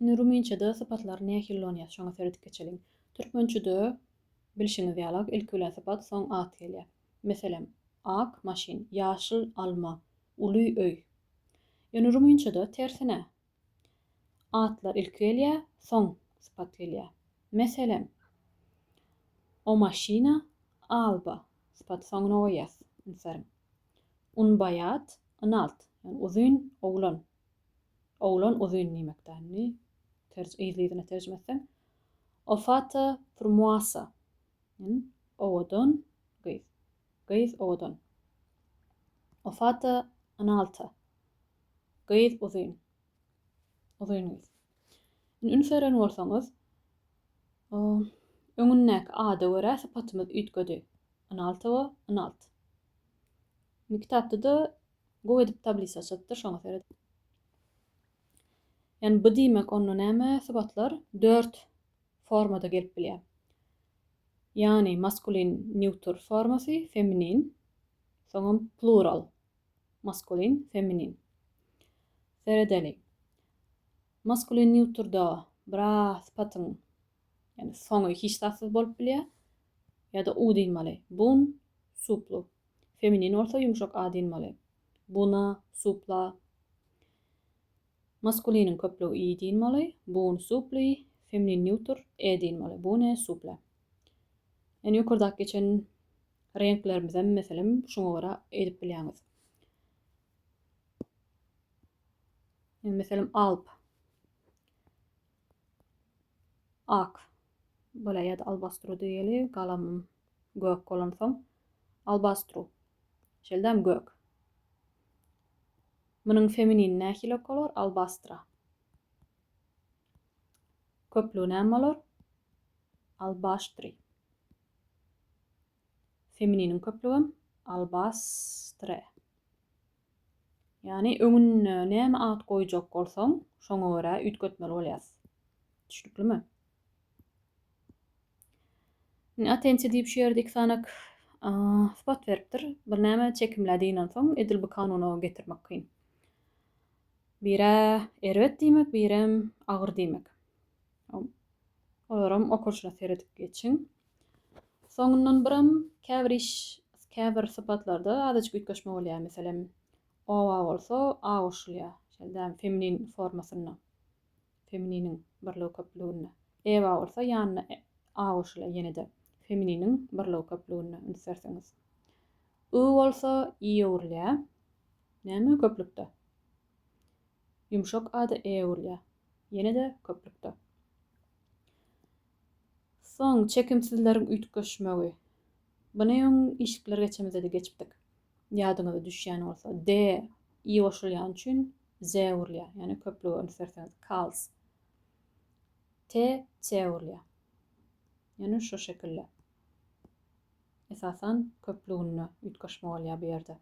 Ruminçede sıpatlar nähillonýar, şoňa seredip geçelim. Türkmençede bilşiňiz ýaly ilk bilen sıpat soň at gelýär. Meselem, ak maşin, ýaşyl alma, uly öý. Ýöne ruminçede tersine. Atlar ilk gelýär, soň sıpat gelýär. Meselem, o maşina alba sıpat soňuna goýýas. Meselem, un bayat, ynalt, ýani uzun oglan. Oglan uzun diýmekdäni. Izlidine tercüme etsem. O fata formosa. Owadan gyz. Gyz owadan. O fata ynalta. Gyz uzun. Uzun gyz. Ünseren bolsaňyz, öňündäki ada görä sypatymyz üýtgedi. Ynalta we ynalt. Kitapda da gowy edip tablisa çatdyr şoňa seredip. Yani bu diýmek onu näme sypatlar 4 formada gelip bilýär. Yani maskulin neuter formasy, feminin, soňra plural, maskulin, feminin. Seredeli. Maskulin neuterda bira sypatyň yani soňy hiç tasyz bolup bilýär. Ýa-da u diýmeli. Bun, suplu. Feminin bolsa ýumşak a diýmeli. Buna, supla. Maskulinin köplügi i diýmeli. Bun, supli. Feminin neuter e diýmeli. Bune, supla. Yani ýokurdak geçen renklerimizden meselem şoňa görä edip bilýäňiz. Yani meselem alp. Ak. Bola ýa-da albastro diýeli, galamym gök bolansoň albastro. Şeldäm gök. Munyň feminin nähili bolar? Albastra. Köplügi näme bolar? Albastri. Femininin köplügi albastre. Yani öňüne näme at goýjak bolsaň, şoňa görä üýtgetmeli bolýas. Düşnükmi? Atensiýa diýip şu ýerde iki sanak sıpat beripdir. Bir näme çekimlädiginden soň edil bu kanuny getirmek kyn. Bire erwet diýmek, birem agyr diýmek. Olaram okurşuna seredip geçiň. Soňundan biram käbir sıpatlarda azajyk üýtgeşme bolýar. Meselem, owa bolsa a goşulýar. Şeldäm feminin formasyna. Femininin birligi köplügine. Ewa bolsa ýanyna a goşulýar ýene-de. Femininin birligi köplügine inserseňiz. I bolsa i öwrilýär. Näme köplükde? Ýumşak ada e öwrilýär. Ýene-de köplükde. Soň çekimsizleriň üýtgeşmegi. Buna ýöň işikler geçemizde de geçipdik. Ýadyňyza düşýän bolsa d i goşulýan üçin z öwrilýär. Yani köplügi inserseňiz kals. T ç öwrilýär. Yani şu şekilde. Esasan köplügini üýtgeşme bolýar bu ýerde.